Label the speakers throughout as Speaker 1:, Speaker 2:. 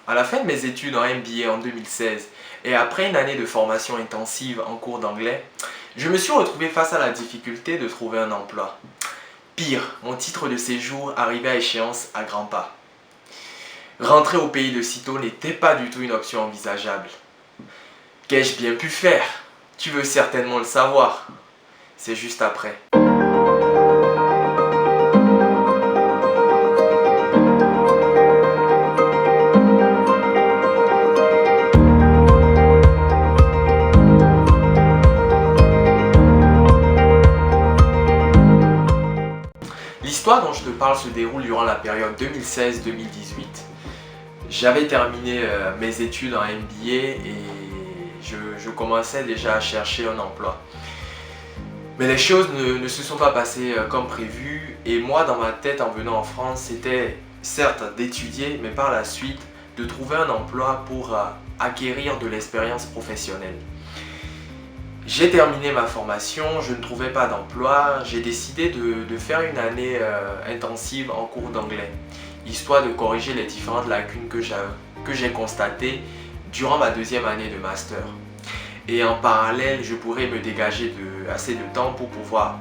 Speaker 1: À la fin de mes études en MBA en 2016 et après une année de formation intensive en cours d'anglais, je me suis retrouvé face à la difficulté de trouver un emploi. Pire, mon titre de séjour arrivait à échéance à grands pas. Rentrer au pays de sitôt n'était pas du tout une option envisageable. Qu'ai-je bien pu faire? Tu veux certainement le savoir. C'est juste après. L'histoire dont je te parle se déroule durant la période 2016-2018. J'avais terminé mes études en MBA et je commençais déjà à chercher un emploi. Mais les choses ne se sont pas passées comme prévu et moi dans ma tête en venant en France c'était certes d'étudier mais par la suite de trouver un emploi pour acquérir de l'expérience professionnelle. J'ai terminé ma formation, je ne trouvais pas d'emploi, j'ai décidé de faire une année intensive en cours d'anglais, histoire de corriger les différentes lacunes que j'ai constatées durant ma deuxième année de master. Et en parallèle, je pourrais me dégager assez de temps pour pouvoir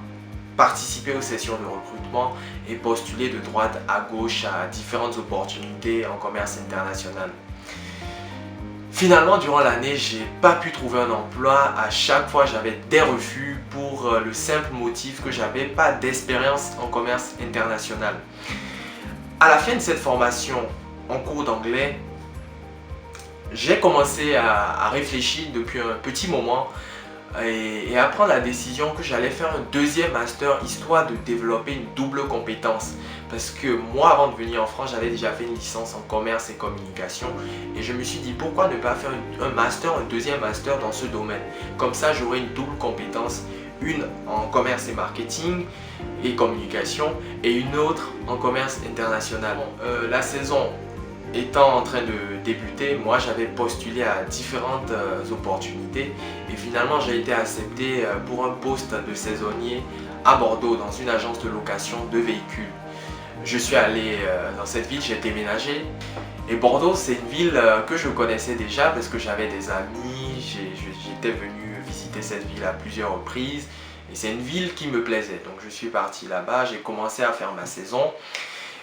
Speaker 1: participer aux sessions de recrutement et postuler de droite à gauche à différentes opportunités en commerce international. Finalement, durant l'année, j'ai pas pu trouver un emploi. À chaque fois, j'avais des refus pour le simple motif que j'avais pas d'expérience en commerce international. À la fin de cette formation en cours d'anglais, j'ai commencé à réfléchir depuis un petit moment et à prendre la décision que j'allais faire un deuxième master histoire de développer une double compétence. Parce que moi, avant de venir en France, j'avais déjà fait une licence en commerce et communication et je me suis dit pourquoi ne pas faire un deuxième master dans ce domaine. Comme ça, j'aurai une double compétence, une en commerce et marketing et communication et une autre en commerce international. La saison étant en train de débuter, moi j'avais postulé à différentes opportunités et finalement j'ai été accepté pour un poste de saisonnier à Bordeaux dans une agence de location de véhicules. Je suis allé dans cette ville, j'ai déménagé et Bordeaux c'est une ville que je connaissais déjà parce que j'avais des amis, j'étais venu visiter cette ville à plusieurs reprises et c'est une ville qui me plaisait. Donc je suis parti là-bas, j'ai commencé à faire ma saison.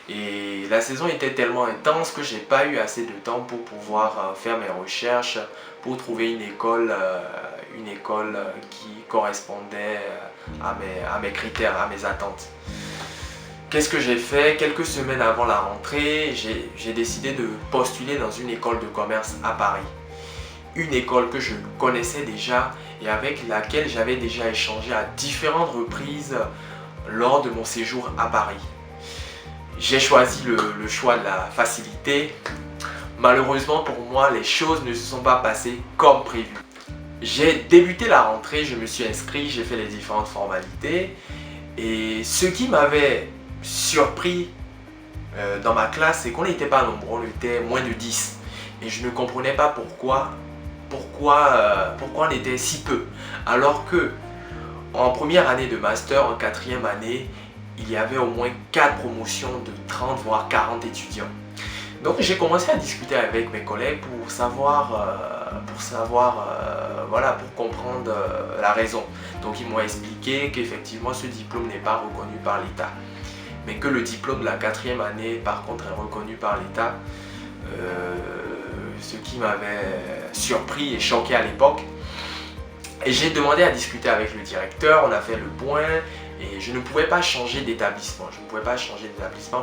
Speaker 1: Et la saison était tellement intense que j'ai pas eu assez de temps pour pouvoir faire mes recherches, pour trouver une école qui correspondait à mes critères, à mes attentes. Qu'est-ce que j'ai fait? Quelques semaines avant la rentrée, j'ai décidé de postuler dans une école de commerce à Paris. Une école que je connaissais déjà et avec laquelle j'avais déjà échangé à différentes reprises lors de mon séjour à Paris. J'ai choisi le choix de la facilité. Malheureusement pour moi, les choses ne se sont pas passées comme prévu. J'ai débuté la rentrée, je me suis inscrit, j'ai fait les différentes formalités. Et ce qui m'avait surpris dans ma classe, c'est qu'on n'était pas nombreux, on était moins de 10. Et je ne comprenais pas pourquoi on était si peu. Alors que en première année de master, en quatrième année, il y avait au moins 4 promotions de 30 voire 40 étudiants. Donc j'ai commencé à discuter avec mes collègues pour comprendre la raison. Donc ils m'ont expliqué qu'effectivement ce diplôme n'est pas reconnu par l'État. Mais que le diplôme de la quatrième année par contre est reconnu par l'État. Ce qui m'avait surpris et choqué à l'époque. Et j'ai demandé à discuter avec le directeur, on a fait le point. Et je ne pouvais pas changer d'établissement.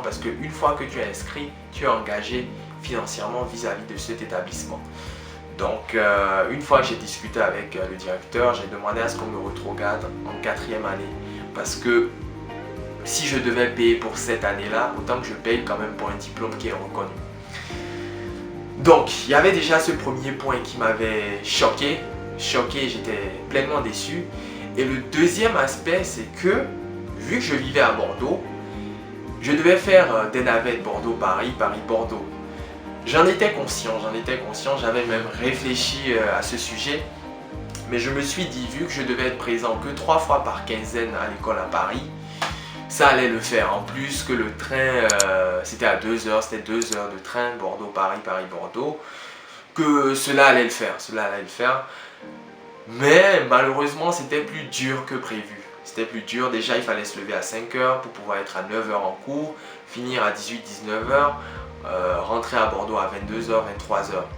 Speaker 1: Parce qu'une fois que tu es inscrit, tu es engagé financièrement vis-à-vis de cet établissement. Donc, une fois que j'ai discuté avec le directeur, j'ai demandé à ce qu'on me rétrograde en quatrième année. Parce que si je devais payer pour cette année-là, autant que je paye quand même pour un diplôme qui est reconnu. Donc, il y avait déjà ce premier point qui m'avait choqué. J'étais pleinement déçu. Et le deuxième aspect, c'est que, vu que je vivais à Bordeaux, je devais faire des navettes Bordeaux-Paris, Paris-Bordeaux. J'en étais conscient, j'avais même réfléchi à ce sujet. Mais je me suis dit, vu que je devais être présent que 3 fois par quinzaine à l'école à Paris, ça allait le faire. En plus que le train, c'était à 2 heures, c'était 2 heures de train, Bordeaux-Paris, Paris-Bordeaux, que cela allait le faire, Mais malheureusement, c'était plus dur que prévu. C'était plus dur, déjà il fallait se lever à 5 heures pour pouvoir être à 9 heures en cours, finir à 18-19 heures, rentrer à Bordeaux à 22 heures, 23 heures.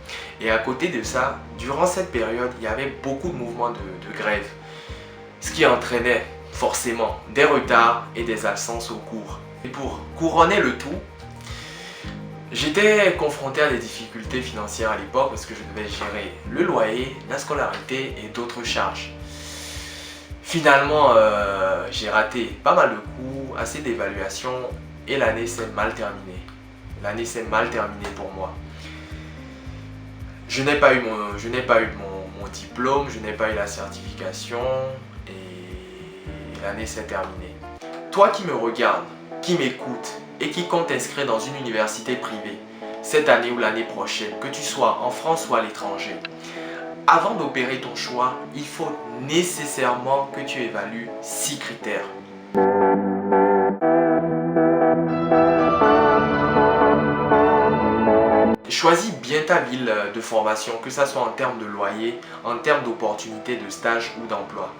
Speaker 1: Et à côté de ça, durant cette période, il y avait beaucoup de mouvements de grève, ce qui entraînait forcément des retards et des absences au cours. Et pour couronner le tout, j'étais confronté à des difficultés financières à l'époque parce que je devais gérer le loyer, la scolarité et d'autres charges. Finalement, j'ai raté pas mal de cours, assez d'évaluations et l'année s'est mal terminée. L'année s'est mal terminée pour moi. Je n'ai pas eu mon diplôme, je n'ai pas eu la certification et l'année s'est terminée. Toi qui me regardes, qui m'écoute et qui compte t'inscrire dans une université privée cette année ou l'année prochaine, que tu sois en France ou à l'étranger, avant d'opérer ton choix, il faut nécessairement que tu évalues 6 critères. Choisis bien ta ville de formation, que ce soit en termes de loyer, en termes d'opportunités de stage ou d'emploi.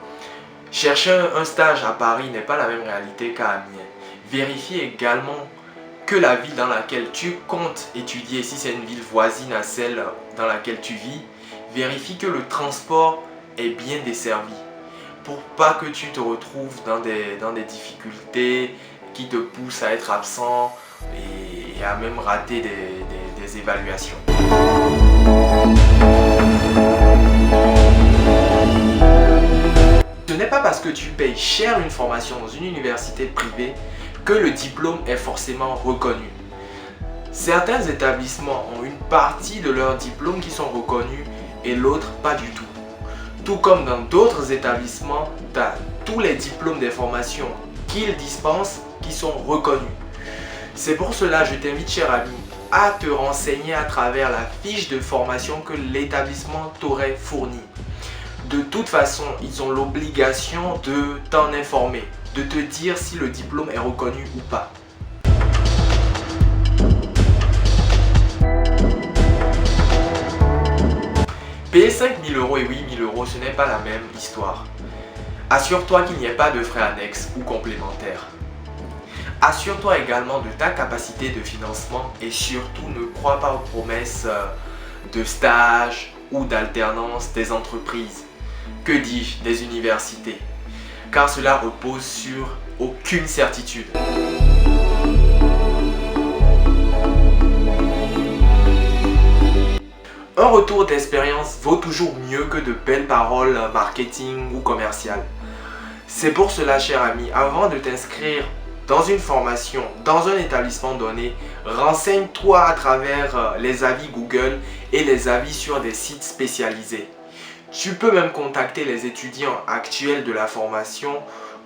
Speaker 1: Chercher un stage à Paris n'est pas la même réalité qu'à Amiens. Vérifie également que la ville dans laquelle tu comptes étudier, si c'est une ville voisine à celle dans laquelle tu vis, vérifie que le transport est bien desservi pour pas que tu te retrouves dans des difficultés qui te poussent à être absent et à même rater des évaluations. Ce n'est pas parce que tu payes cher une formation dans une université privée que le diplôme est forcément reconnu. Certains établissements ont une partie de leurs diplômes qui sont reconnus et l'autre pas du tout. Tout comme dans d'autres établissements, tu as tous les diplômes des formations qu'ils dispensent qui sont reconnus. C'est pour cela, je t'invite, cher ami, à te renseigner à travers la fiche de formation que l'établissement t'aurait fournie. De toute façon, ils ont l'obligation de t'en informer, de te dire si le diplôme est reconnu ou pas. Payer 5 000 € et 8 000 €, ce n'est pas la même histoire. Assure-toi qu'il n'y ait pas de frais annexes ou complémentaires. Assure-toi également de ta capacité de financement et surtout ne crois pas aux promesses de stage ou d'alternance des entreprises. Que dis-je, des universités? Car cela repose sur aucune certitude. Un retour d'expérience vaut toujours mieux que de belles paroles marketing ou commerciales. C'est pour cela, cher ami, avant de t'inscrire dans une formation, dans un établissement donné, renseigne-toi à travers les avis Google et les avis sur des sites spécialisés. Tu peux même contacter les étudiants actuels de la formation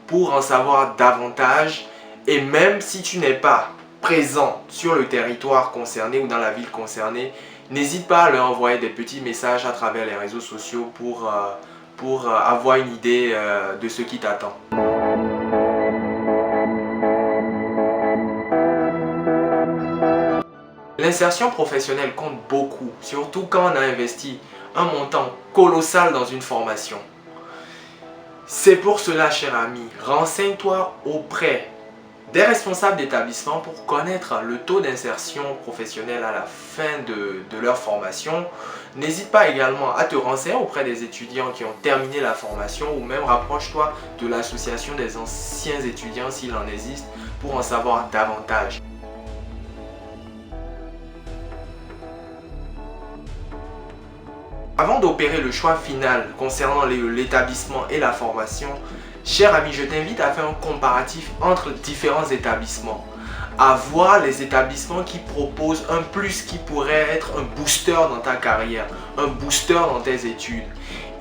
Speaker 1: pour en savoir davantage et même si tu n'es pas présent sur le territoire concerné ou dans la ville concernée, n'hésite pas à leur envoyer des petits messages à travers les réseaux sociaux pour avoir une idée de ce qui t'attend. L'insertion professionnelle compte beaucoup, surtout quand on a investi un montant colossal dans une formation. C'est pour cela, cher ami, renseigne-toi auprès des responsables d'établissement pour connaître le taux d'insertion professionnelle à la fin de leur formation. N'hésite pas également à te renseigner auprès des étudiants qui ont terminé la formation ou même rapproche-toi de l'association des anciens étudiants s'il en existe pour en savoir davantage. Avant d'opérer le choix final concernant l'établissement et la formation, cher ami, je t'invite à faire un comparatif entre différents établissements, à voir les établissements qui proposent un plus qui pourrait être un booster dans ta carrière, un booster dans tes études.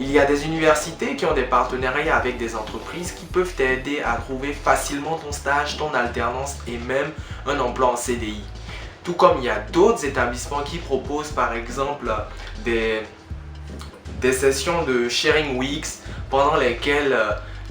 Speaker 1: Il y a des universités qui ont des partenariats avec des entreprises qui peuvent t'aider à trouver facilement ton stage, ton alternance et même un emploi en CDI. Tout comme il y a d'autres établissements qui proposent par exemple des sessions de sharing weeks pendant lesquelles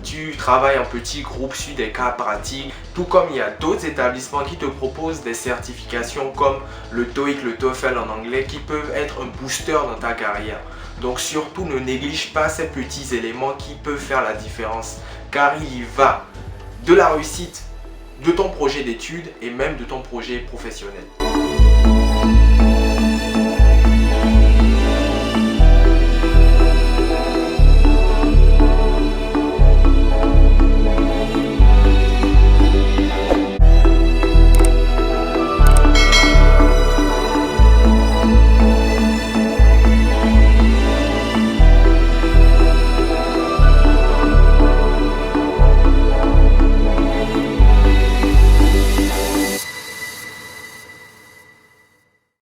Speaker 1: tu travailles en petit groupe sur des cas pratiques, tout comme il y a d'autres établissements qui te proposent des certifications comme le TOEIC, le TOEFL en anglais qui peuvent être un booster dans ta carrière. Donc surtout ne néglige pas ces petits éléments qui peuvent faire la différence car il y va de la réussite de ton projet d'études et même de ton projet professionnel.